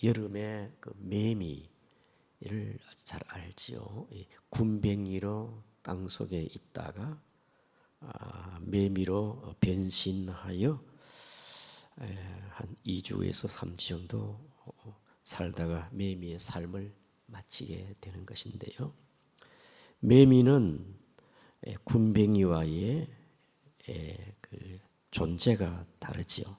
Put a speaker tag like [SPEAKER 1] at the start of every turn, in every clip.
[SPEAKER 1] 여름에 그 매미를 잘 알지요. 군뱅이로 땅 속에 있다가 매미로 변신하여 한 2주에서 3주 정도 살다가 매미의 삶을 마치게 되는 것인데요. 매미는 군뱅이와의 그 존재가 다르지요.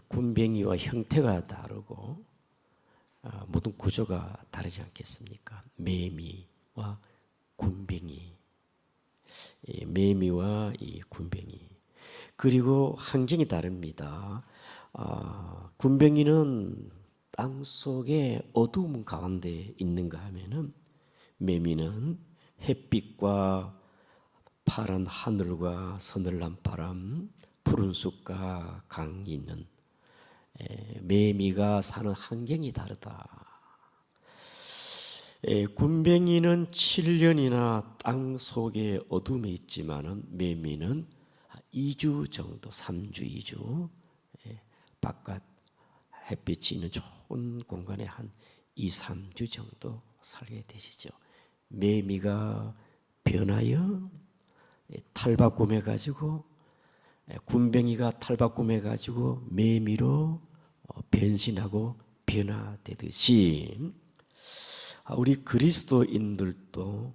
[SPEAKER 1] 군뱅이와 형태가 다르고 모든 구조가 다르지 않겠습니까? 매미와 군뱅이, 매미와 이 군뱅이, 그리고 환경이 다릅니다. 군뱅이는 땅 속에 어두움 가운데 있는가 하면은 매미는 햇빛과 파란 하늘과 서늘한 바람, 푸른 숲과 강이 있는 매미가 사는 환경이 다르다. 군뱅이는 7년이나 땅 속에 어둠에 있지만은 매미는 2주 정도, 3주, 2주 바깥 햇빛이 있는 좋은 공간에 한 2, 3주 정도 살게 되시죠. 매미가 변하여 탈바꿈해 가지고 군뱅이가 탈바꿈해 가지고 매미로 변신하고 변화되듯이 우리 그리스도인들도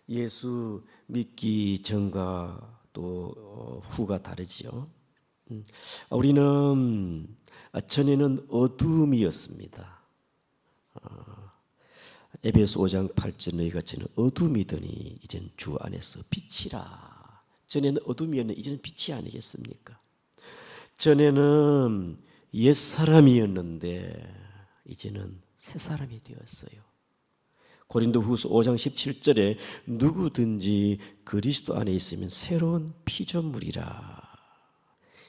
[SPEAKER 1] 예수 믿기 전과 또 후가 다르지요. 우리는 전에는 어둠이었습니다. 에베소 5장 8절 너희가 전에 어둠이더니 이젠 주 안에서 빛이라. 전에는 어둠이었는데 이제는 빛이 아니겠습니까? 전에는 옛사람이었는데 이제는 새사람이 되었어요. 고린도후서 5장 17절에 누구든지 그리스도 안에 있으면 새로운 피조물이라.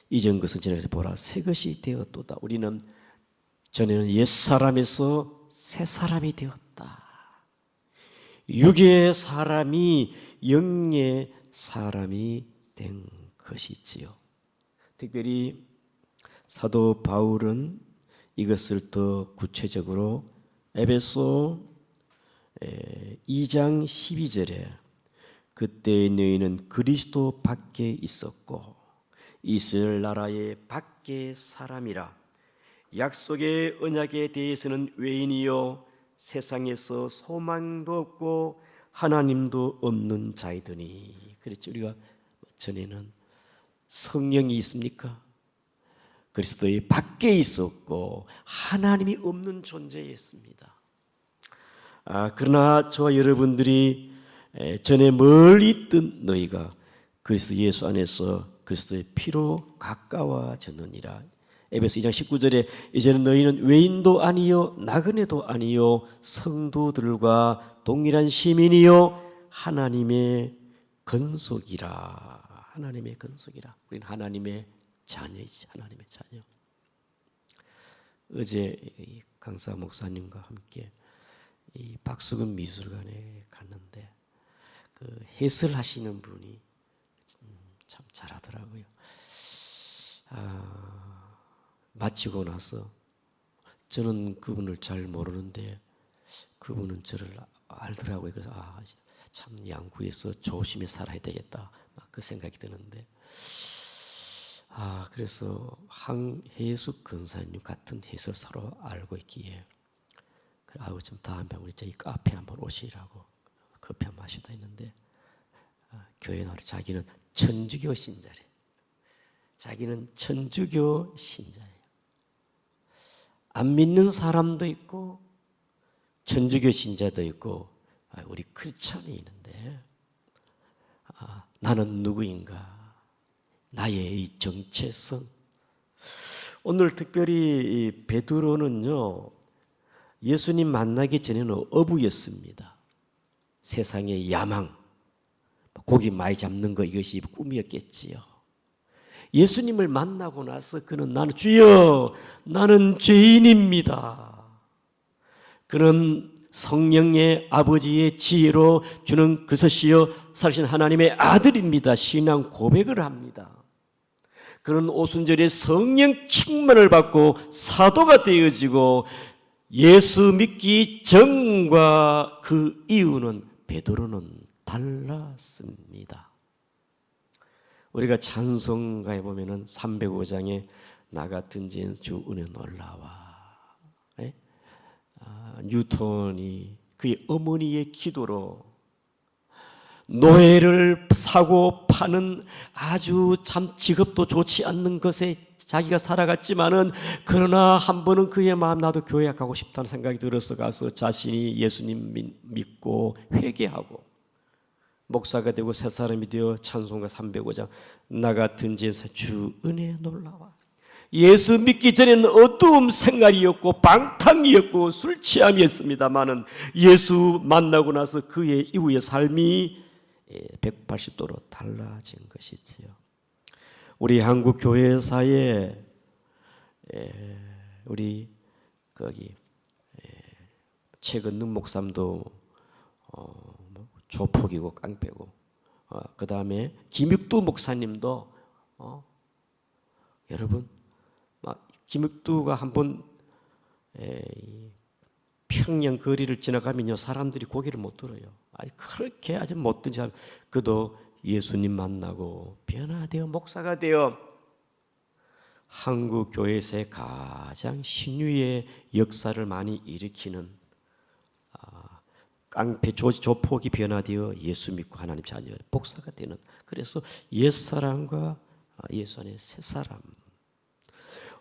[SPEAKER 1] 이전 것은 지나가서 보라 새 것이 되었도다. 우리는 전에는 옛사람에서 새사람이 되었다. 육의 사람이 영의 사람이 된 것이지요. 특별히 사도 바울은 이것을 더 구체적으로 에베소 2장 12절에 그때 너희는 그리스도 밖에 있었고 이스라엘 나라의 밖의 사람이라. 약속의 언약에 대해서는 외인이요 세상에서 소망도 없고 하나님도 없는 자이더니. 그렇죠. 우리가 전에는 성령이 있습니까? 그리스도의 밖에 있었고 하나님이 없는 존재였습니다. 그러나 저와 여러분들이 전에 멀리 있던 너희가 그리스도 예수 안에서 그리스도의 피로 가까워졌느니라. 에베소 2장 19절에 이제는 너희는 외인도 아니요 나그네도 아니요 성도들과 동일한 시민이요 하나님의 건속이라. 하나님의 건속이라. 우리는 하나님의 자녀이지. 하나님의 자녀. 어제 강사 목사님과 함께 이 박수근 미술관에 갔는데 그 해설하시는 분이 참 잘하더라고요. 마치고 나서 저는 그분을 잘 모르는데 그분은 저를 알더라고요. 그래서 참 양구에서 조심히 살아야 되겠다 그 생각이 드는데 그래서 황혜숙 근사님 같은 해설사로 알고 있기에 좀 다음에 우리 저희 카페 한번 오시라고 커피 한 마시다 했는데 교회 나와 자기는 천주교 신자래. 자기는 천주교 신자예요. 안 믿는 사람도 있고 천주교 신자도 있고 우리 크리스찬이 있는데 나는 누구인가? 나의 정체성. 오늘 특별히 베드로는요 예수님 만나기 전에는 어부였습니다. 세상의 야망, 고기 많이 잡는 거 이것이 꿈이었겠지요. 예수님을 만나고 나서 그는 나는 주여 나는 죄인입니다. 그는 성령의 아버지의 지혜로 주는 그리스도시요 살아계신 하나님의 아들입니다. 신앙 고백을 합니다. 그런 오순절에 성령 충만을 받고 사도가 되어지고 예수 믿기 전과 그 이유는 베드로는 달랐습니다. 우리가 찬송가에 보면은 305장에 나 같은 죄인 주 은혜 놀라와. 뉴턴이 그의 어머니의 기도로 노예를 사고 파는 아주 참 직업도 좋지 않는 것에 자기가 살아갔지만은 그러나 한 번은 그의 마음 나도 교회 가고 싶다는 생각이 들어서 가서 자신이 예수님 믿고 회개하고 목사가 되고 새 사람이 되어 찬송가 305장 나 같은 죄에서 주 은혜 놀라와. 예수 믿기 전에는 어두움 생활이었고 방탕이었고 술 취함이었습니다마는 예수 만나고 나서 그의 이후의 삶이 180도로 달라진 것이지요. 우리 한국 교회사에 우리 거기 최근능 목사님도 조폭이고 깡패고 그 다음에 김육두 목사님도 여러분 김육두가 한번 평양 거리를 지나가면요 사람들이 고개를 못 들어요. 그렇게 아주 못된 사람 그도 예수님 만나고 변화되어 목사가 되어 한국 교회에서의 가장 신유의 역사를 많이 일으키는 깡패 조폭이 변화되어 예수 믿고 하나님 자녀 목사가 되는 그래서 옛사람과 예수 안에 새사람.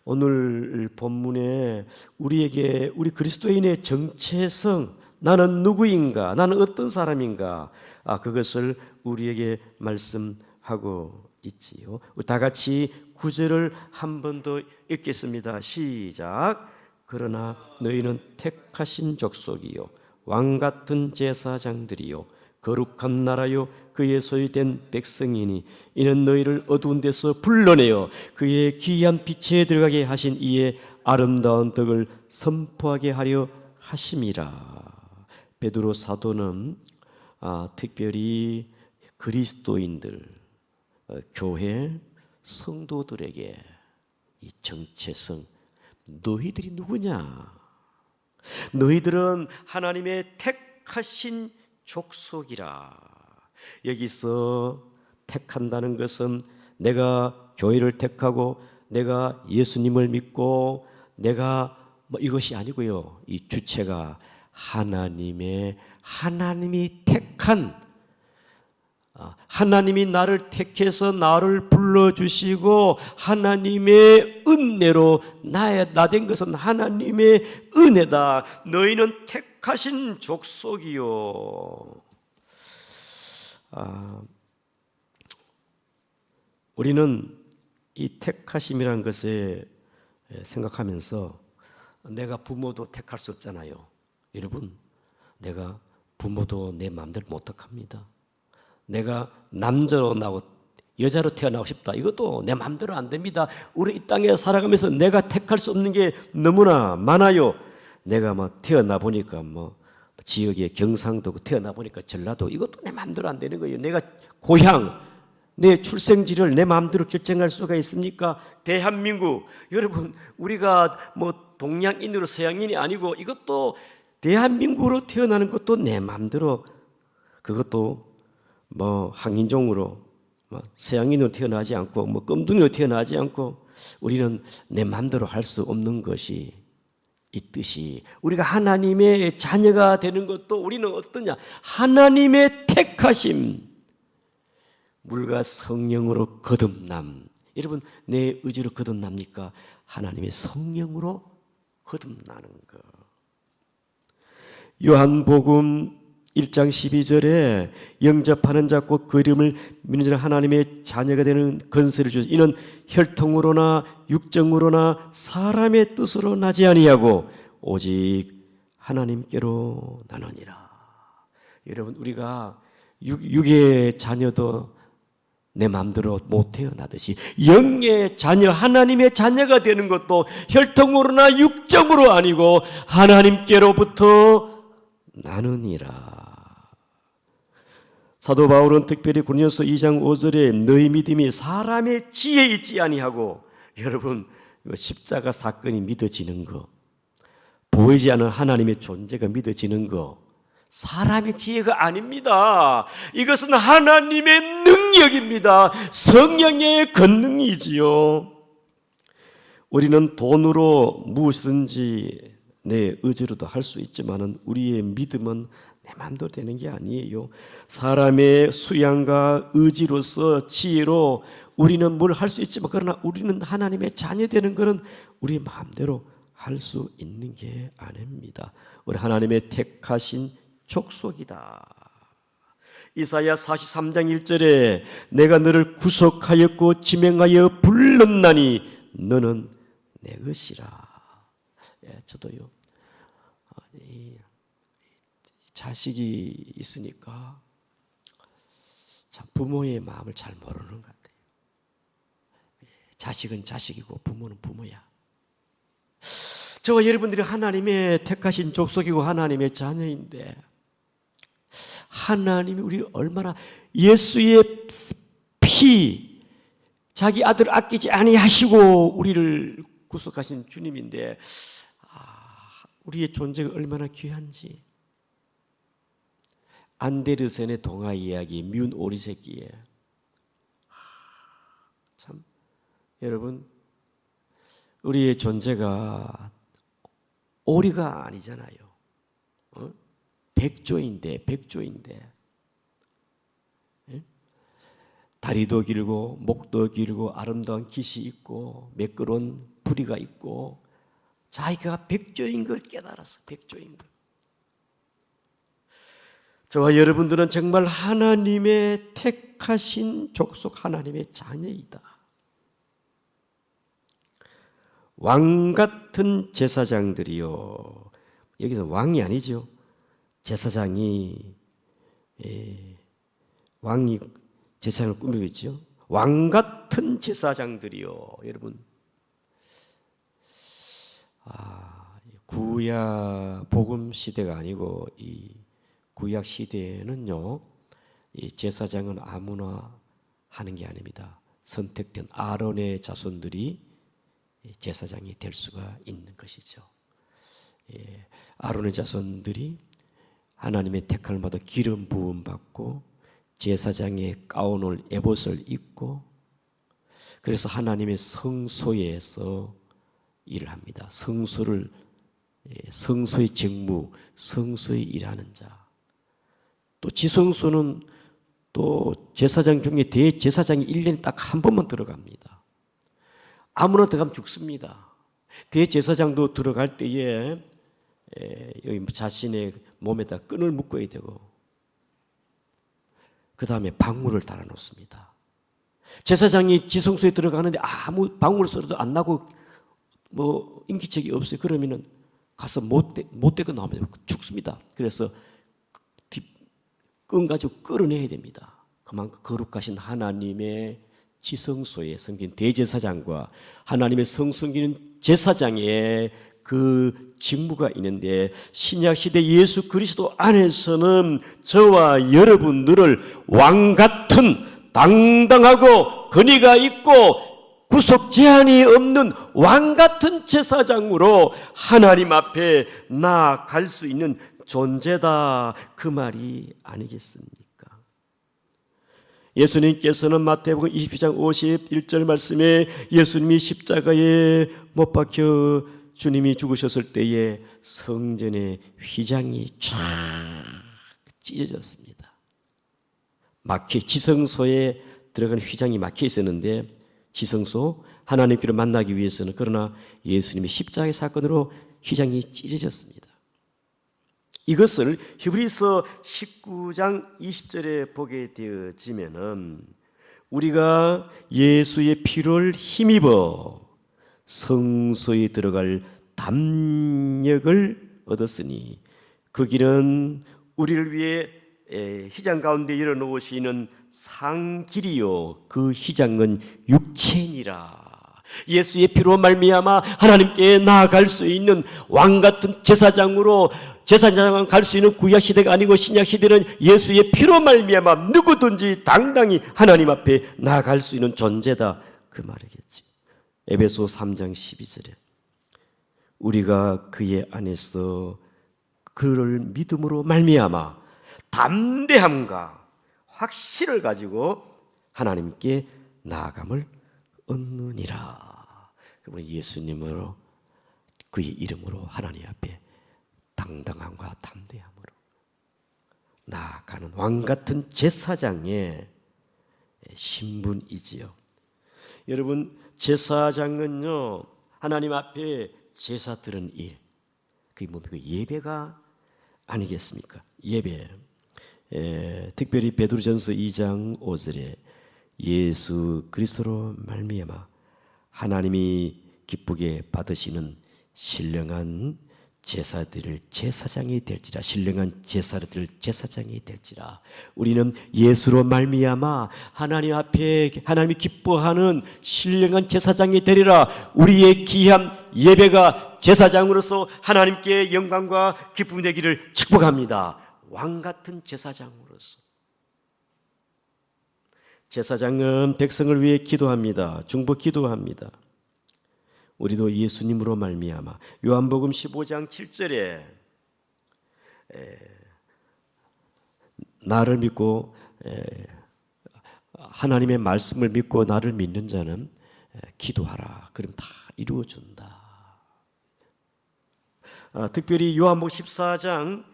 [SPEAKER 1] 오늘 본문에 우리에게 우리 그리스도인의 정체성 나는 누구인가 나는 어떤 사람인가 그것을 우리에게 말씀하고 있지요. 다 같이 9절을 한 번 더 읽겠습니다. 시작. 그러나 너희는 택하신 족속이요 왕같은 제사장들이요 거룩한 나라요 그의 소유된 백성이니 이는 너희를 어두운 데서 불러내어 그의 귀한 빛에 들어가게 하신 이의 아름다운 덕을 선포하게 하려 하심이라. 베드로 사도는 특별히 그리스도인들 교회 성도들에게 이 정체성 너희들이 누구냐? 너희들은 하나님의 택하신 족속이라. 여기서 택한다는 것은 내가 교회를 택하고 내가 예수님을 믿고 내가 이것이 아니고요. 이 주체가 하나님이 택한 하나님이 나를 택해서 나를 불러주시고 하나님의 은혜로 나 된 것은 하나님의 은혜다. 너희는 택하신 족속이요. 우리는 이 택하심이라는 것에 생각하면서 내가 부모도 택할 수 없잖아요. 여러분, 내가 부모도 내 마음대로 못 택합니다. 내가 남자로 나고 여자로 태어나고 싶다. 이것도 내 마음대로 안 됩니다. 우리 이 땅에 살아가면서 내가 택할 수 없는 게 너무나 많아요. 내가 태어나 보니까 지역에 경상도 태어나 보니까 전라도 이것도 내 마음대로 안 되는 거예요. 내가 고향, 내 출생지를 내 마음대로 결정할 수가 있습니까? 대한민국, 여러분 우리가 동양인으로 서양인이 아니고 이것도 대한민국으로 태어나는 것도 내 마음대로 그것도 항인종으로 서양인으로 태어나지 않고 껌둥이로 태어나지 않고 우리는 내 마음대로 할 수 없는 것이 있듯이 우리가 하나님의 자녀가 되는 것도 우리는 어떠냐? 하나님의 택하심, 물과 성령으로 거듭남. 여러분 내 의지로 거듭납니까? 하나님의 성령으로 거듭나는 것. 요한복음 1장 12절에 영접하는 자 곧 그 이름을 믿는 자는 하나님의 자녀가 되는 권세를 주시오. 이는 혈통으로나 육정으로나 사람의 뜻으로 나지 아니하고 오직 하나님께로 나느니라. 여러분 우리가 육의 자녀도 내 마음대로 못 태어나듯이 영의 자녀 하나님의 자녀가 되는 것도 혈통으로나 육정으로 아니고 하나님께로부터 나느니라. 사도 바울은 특별히 고린도서 2장 5절에 너희 믿음이 사람의 지혜에 있지 아니하고, 여러분 십자가 사건이 믿어지는 거, 보이지 않는 하나님의 존재가 믿어지는 거, 사람의 지혜가 아닙니다. 이것은 하나님의 능력입니다. 성령의 권능이지요. 우리는 돈으로 무엇이든지 내 의지로도 할 수 있지만은 우리의 믿음은 내 마음대로 되는 게 아니에요. 사람의 수양과 의지로서 지혜로 우리는 뭘 할 수 있지만, 그러나 우리는 하나님의 자녀 되는 것은 우리 마음대로 할 수 있는 게 아닙니다. 우리 하나님의 택하신 족속이다. 이사야 43장 1절에 내가 너를 구속하였고 지명하여 불렀나니 너는 내 것이라. 저도요, 자식이 있으니까 참 부모의 마음을 잘 모르는 것 같아요. 자식은 자식이고 부모는 부모야. 저와 여러분들이 하나님의 택하신 족속이고 하나님의 자녀인데, 하나님이 우리 얼마나, 예수의 피, 자기 아들 아끼지 아니하시고 우리를 구속하신 주님인데, 우리의 존재가 얼마나 귀한지. 안데르센의 동화 이야기 미운 오리 새끼에, 참 여러분, 우리의 존재가 오리가 아니잖아요. 백조인데. 다리도 길고 목도 길고 아름다운 깃이 있고 매끄러운 부리가 있고, 자기가 백조인 걸 깨달았어. 백조인 걸. 저와 여러분들은 정말 하나님의 택하신 족속, 하나님의 자녀이다. 왕 같은 제사장들이요. 여기서 왕이 아니죠. 제사장이, 왕이 제사장을 꾸미고 있죠. 왕 같은 제사장들이요. 여러분, 구약 복음 시대가 아니고 이 구약 시대에는요, 이 제사장은 아무나 하는 게 아닙니다. 선택된 아론의 자손들이 제사장이 될 수가 있는 것이죠. 아론의 자손들이 하나님의 택함을 받아 기름 부음 받고 제사장의 가운을 에봇을 입고, 그래서 하나님의 성소에서 일을 합니다. 성소의 직무, 성소에 일하는 자. 또 지성소는 또 제사장 중에 대제사장이 1년에 딱 한 번만 들어갑니다. 아무나 들어가면 죽습니다. 대제사장도 들어갈 때에 여기 자신의 몸에다 끈을 묶어야 되고, 그 다음에 방울을 달아놓습니다. 제사장이 지성소에 들어가는데 아무 방울 소리도 안 나고 뭐 인기척이 없어요. 그러면은 가서 못되고 나오면 죽습니다. 그래서 끈 가지고 끌어내야 됩니다. 그만큼 거룩하신 하나님의 지성소에 섬긴 대제사장과 하나님의 성성기는 제사장의 그 직무가 있는데, 신약 시대 예수 그리스도 안에서는 저와 여러분들을 왕 같은 당당하고 권위가 있고 구속 제한이 없는 왕 같은 제사장으로 하나님 앞에 나아갈 수 있는 존재다, 그 말이 아니겠습니까? 예수님께서는 마태복음 22장 51절 말씀에 예수님이 십자가에 못 박혀 주님이 죽으셨을 때에 성전의 휘장이 쫙 찢어졌습니다. 지성소에 들어간 휘장이 막혀 있었는데, 지성소 하나님께로 만나기 위해서는, 그러나 예수님의 십자가의 사건으로 휘장이 찢어졌습니다. 이것을 히브리서 19장 20절에 보게 되어지면은, 우리가 예수의 피를 힘입어 성소에 들어갈 담력을 얻었으니 그 길은 우리를 위해 휘장 가운데 열어놓으시는 상길이요 그 휘장은 육체니라. 예수의 피로 말미암아 하나님께 나아갈 수 있는 왕같은 제사장으로 제사장은 갈 수 있는 구약 시대가 아니고 신약 시대는 예수의 피로 말미암아 누구든지 당당히 하나님 앞에 나아갈 수 있는 존재다, 그 말이겠지. 에베소 3장 12절에 우리가 그의 안에서 그를 믿음으로 말미암아 담대함과 확신을 가지고 하나님께 나아감을 얻느니라. 그러면 예수님으로, 그의 이름으로 하나님 앞에 당당함과 담대함으로 나아가는 왕같은 제사장의 신분이지요. 여러분, 제사장은요, 하나님 앞에 제사 드리는 일, 그게 뭡니까? 예배가 아니겠습니까? 예배. 특별히 베드로전서 2장 5절에 예수 그리스도로 말미암아 하나님이 기쁘게 받으시는 신령한 제사드릴 제사장이 될지라, 신령한 제사를 드릴 제사장이 될지라. 우리는 예수로 말미암아 하나님 앞에 하나님이 기뻐하는 신령한 제사장이 되리라. 우리의 귀한 예배가 제사장으로서 하나님께 영광과 기쁨이 되기를 축복합니다. 왕같은 제사장으로서. 제사장은 백성을 위해 기도합니다. 중보 기도합니다. 우리도 예수님으로 말미암아 요한복음 15장 7절에 나를 믿고 하나님의 말씀을 믿고 나를 믿는 자는 기도하라. 그럼 다 이루어준다. 특별히 요한복음 14장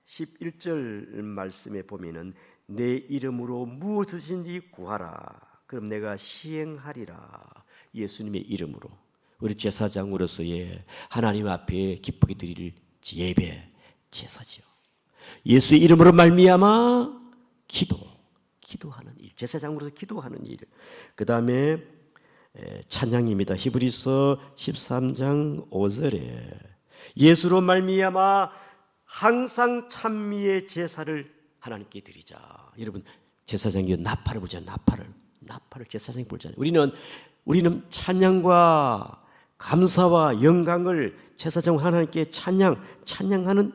[SPEAKER 1] 11절 말씀에 보면은 내 이름으로 무엇이든지 구하라. 그럼 내가 시행하리라. 예수님의 이름으로 우리 제사장으로서의 하나님 앞에 기쁘게 드릴 예배, 제사죠. 예수의 이름으로 말미암아 기도하는 일, 제사장으로서 기도하는 일. 그 다음에 찬양입니다. 히브리서 13장 5절에 예수로 말미암아 항상 찬미의 제사를 하나님께 드리자. 여러분, 제사장이 나팔을 불잖아요. 나팔을 제사장이 불잖아요. 우리는 찬양과 감사와 영광을 제사장 하나님께 찬양하는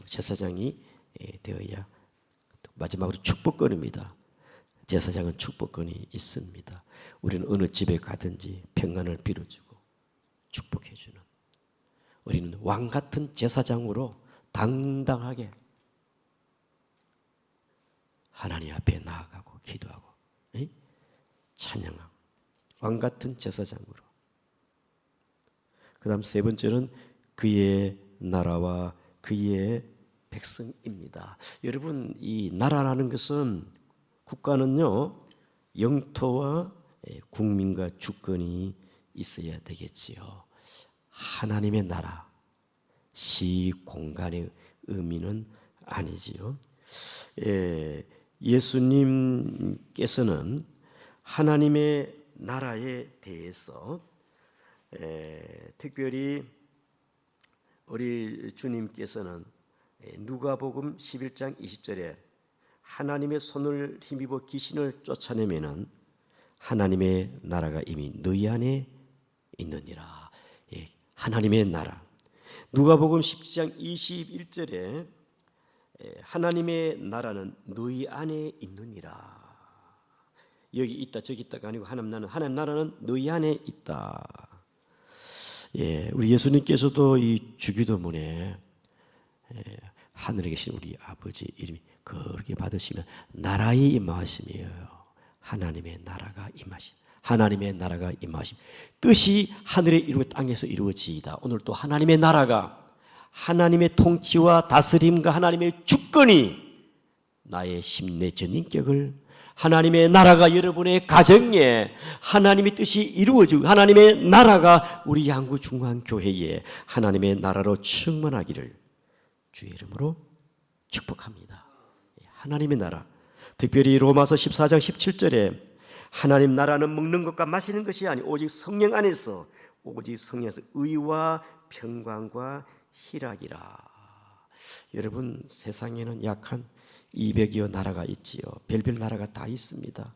[SPEAKER 1] 제사장이 되어야 마지막으로 축복권입니다. 제사장은 축복권이 있습니다. 우리는 어느 집에 가든지 평안을 빌어주고 축복해주는, 우리는 왕같은 제사장으로 당당하게 하나님 앞에 나아가고 기도하고 찬양하고 왕같은 제사장으로. 그 다음 세 번째는 그의 나라와 그의 백성입니다. 여러분, 이 나라라는 것은, 국가는요, 영토와 국민과 주권이 있어야 되겠지요. 하나님의 나라, 시 공간의 의미는 아니지요. 예수님께서는 하나님의 나라에 대해서 특별히 우리 주님께서는 누가복음 11장 20절에 하나님의 손을 힘입어 귀신을 쫓아내면은 하나님의 나라가 이미 너희 안에 있느니라. 하나님의 나라. 누가복음 10장 21절에 하나님의 나라는 너희 안에 있느니라. 여기 있다 저기 있다가 아니고 하나님 나라는 너희 안에 있다. 우리 예수님께서도 이 주기도문에 하늘에 계신 우리 아버지 이름이 그렇게 받으시면 나라의 임하심이에요. 하나님의 나라가 임하심. 하나님의 나라가 임하심. 뜻이 하늘에 이루고 땅에서 이루어지이다. 오늘 또 하나님의 나라가, 하나님의 통치와 다스림과 하나님의 주권이 나의 심내 전인격을, 하나님의 나라가 여러분의 가정에 하나님의 뜻이 이루어지고 하나님의 나라가 우리 양구중앙교회에 하나님의 나라로 충만하기를 주의 이름으로 축복합니다. 하나님의 나라. 특별히 로마서 14장 17절에 하나님 나라는 먹는 것과 마시는 것이 아니 오직 성령 안에서, 오직 성령에서 의와 평강과 희락이라. 여러분, 세상에는 약 한 200여 나라가 있지요. 별별 나라가 다 있습니다.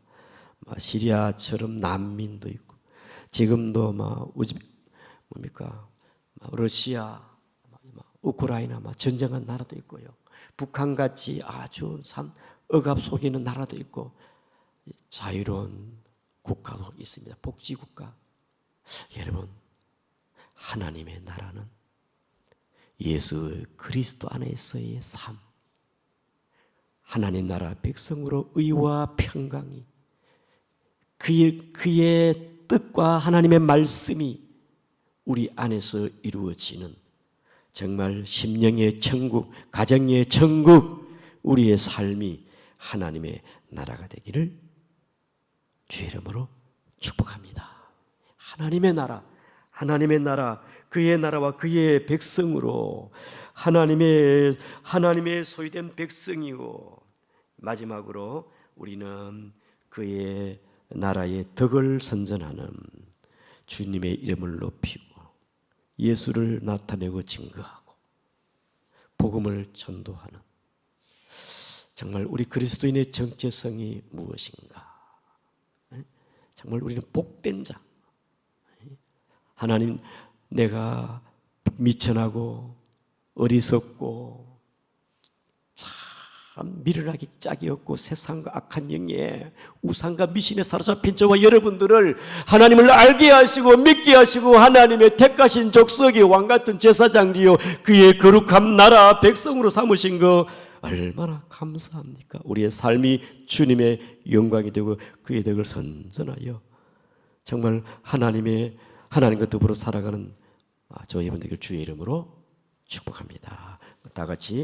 [SPEAKER 1] 시리아처럼 난민도 있고, 지금도 러시아, 우크라이나 전쟁한 나라도 있고요. 북한같이 아주 참 억압 속에 있는 나라도 있고 자유로운 국가도 있습니다. 복지국가. 여러분, 하나님의 나라는 예수 그리스도 안에서의 삶, 하나님 나라 백성으로 의와 평강이 그의 뜻과 하나님의 말씀이 우리 안에서 이루어지는 정말 심령의 천국, 가정의 천국, 우리의 삶이 하나님의 나라가 되기를 주의 이름으로 축복합니다. 하나님의 나라, 하나님의 나라, 그의 나라와 그의 백성으로 하나님의 소유된 백성이고, 마지막으로 우리는 그의 나라의 덕을 선전하는 주님의 이름을 높이고 예수를 나타내고 증거하고 복음을 전도하는, 정말 우리 그리스도인의 정체성이 무엇인가? 정말 우리는 복된 자. 하나님, 내가 미천하고 어리석고 참 미련하기 짝이 없고 세상과 악한 영에 우상과 미신에 사로잡힌 저와 여러분들을 하나님을 알게 하시고 믿게 하시고 하나님의 택하신 족속의 왕같은 제사장이요 그의 거룩한 나라 백성으로 삼으신 거 얼마나 감사합니까? 우리의 삶이 주님의 영광이 되고 그의 덕을 선전하여 정말 하나님과 더불어 살아가는 저와 여러분 되길 주의 이름으로 축복합니다. 다 같이